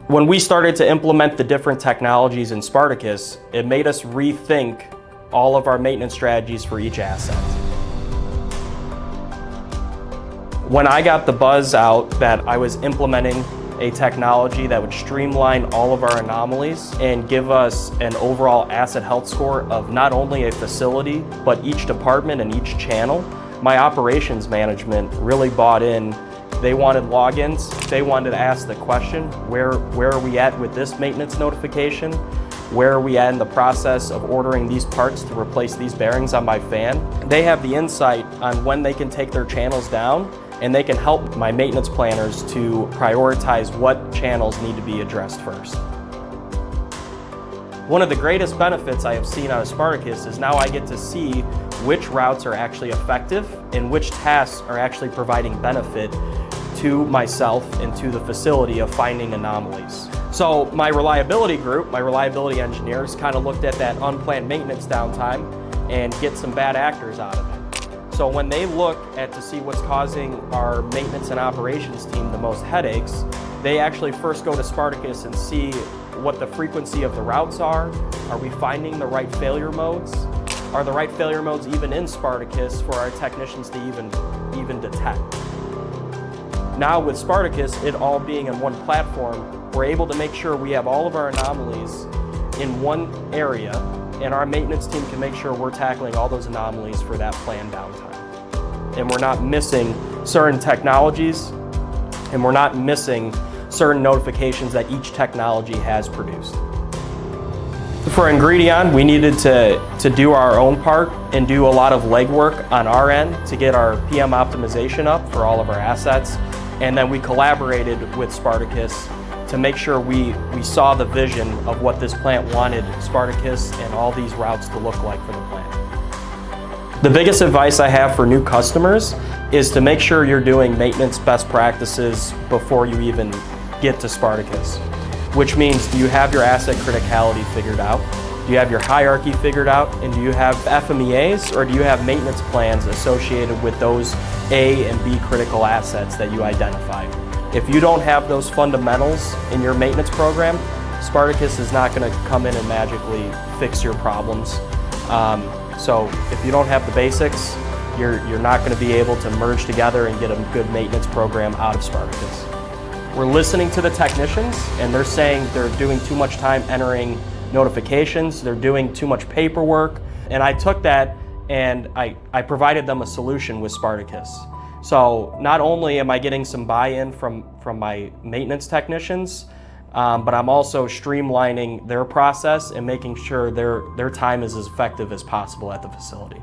When we started to implement the different technologies in Spartacus, it made us rethink all of our maintenance strategies for each asset. When I got the buzz out that I was implementing a technology that would streamline all of our anomalies and give us an overall asset health score of not only a facility, but each department and each channel, my operations management really bought in. They wanted logins. They wanted to ask the question, where are we at with this maintenance notification? Where are we at in the process of ordering these parts to replace these bearings on my fan? They have the insight on when they can take their channels down, and they can help my maintenance planners to prioritize what channels need to be addressed first. One of the greatest benefits I have seen out of Spartacus is now I get to see which routes are actually effective and which tasks are actually providing benefit to myself and to the facility of finding anomalies. So my reliability group, my reliability engineers, kind of looked at that unplanned maintenance downtime and get some bad actors out of it. So when they look to see what's causing our maintenance and operations team the most headaches, they actually first go to Spartacus and see what the frequency of the routes are. Are we finding the right failure modes? Are the right failure modes even in Spartacus for our technicians to even detect? Now with Spartacus, it all being in one platform, we're able to make sure we have all of our anomalies in one area, and our maintenance team can make sure we're tackling all those anomalies for that planned downtime. And we're not missing certain technologies, and we're not missing certain notifications that each technology has produced. For Ingredion, we needed to do our own part and do a lot of legwork on our end to get our PM optimization up for all of our assets. And then we collaborated with Spartacus to make sure we saw the vision of what this plant wanted Spartacus and all these routes to look like for the plant. The biggest advice I have for new customers is to make sure you're doing maintenance best practices before you even get to Spartacus, which means, do you have your asset criticality figured out? Do you have your hierarchy figured out? And do you have FMEAs, or do you have maintenance plans associated with those A and B critical assets that you identified? If you don't have those fundamentals in your maintenance program, Spartacus is not going to come in and magically fix your problems. So if you don't have the basics, you're not going to be able to merge together and get a good maintenance program out of Spartacus. We're listening to the technicians, and they're saying they're doing too much time entering notifications, they're doing too much paperwork, and I took that and I provided them a solution with Spartacus. So not only am I getting some buy-in from my maintenance technicians, but I'm also streamlining their process and making sure their time is as effective as possible at the facility.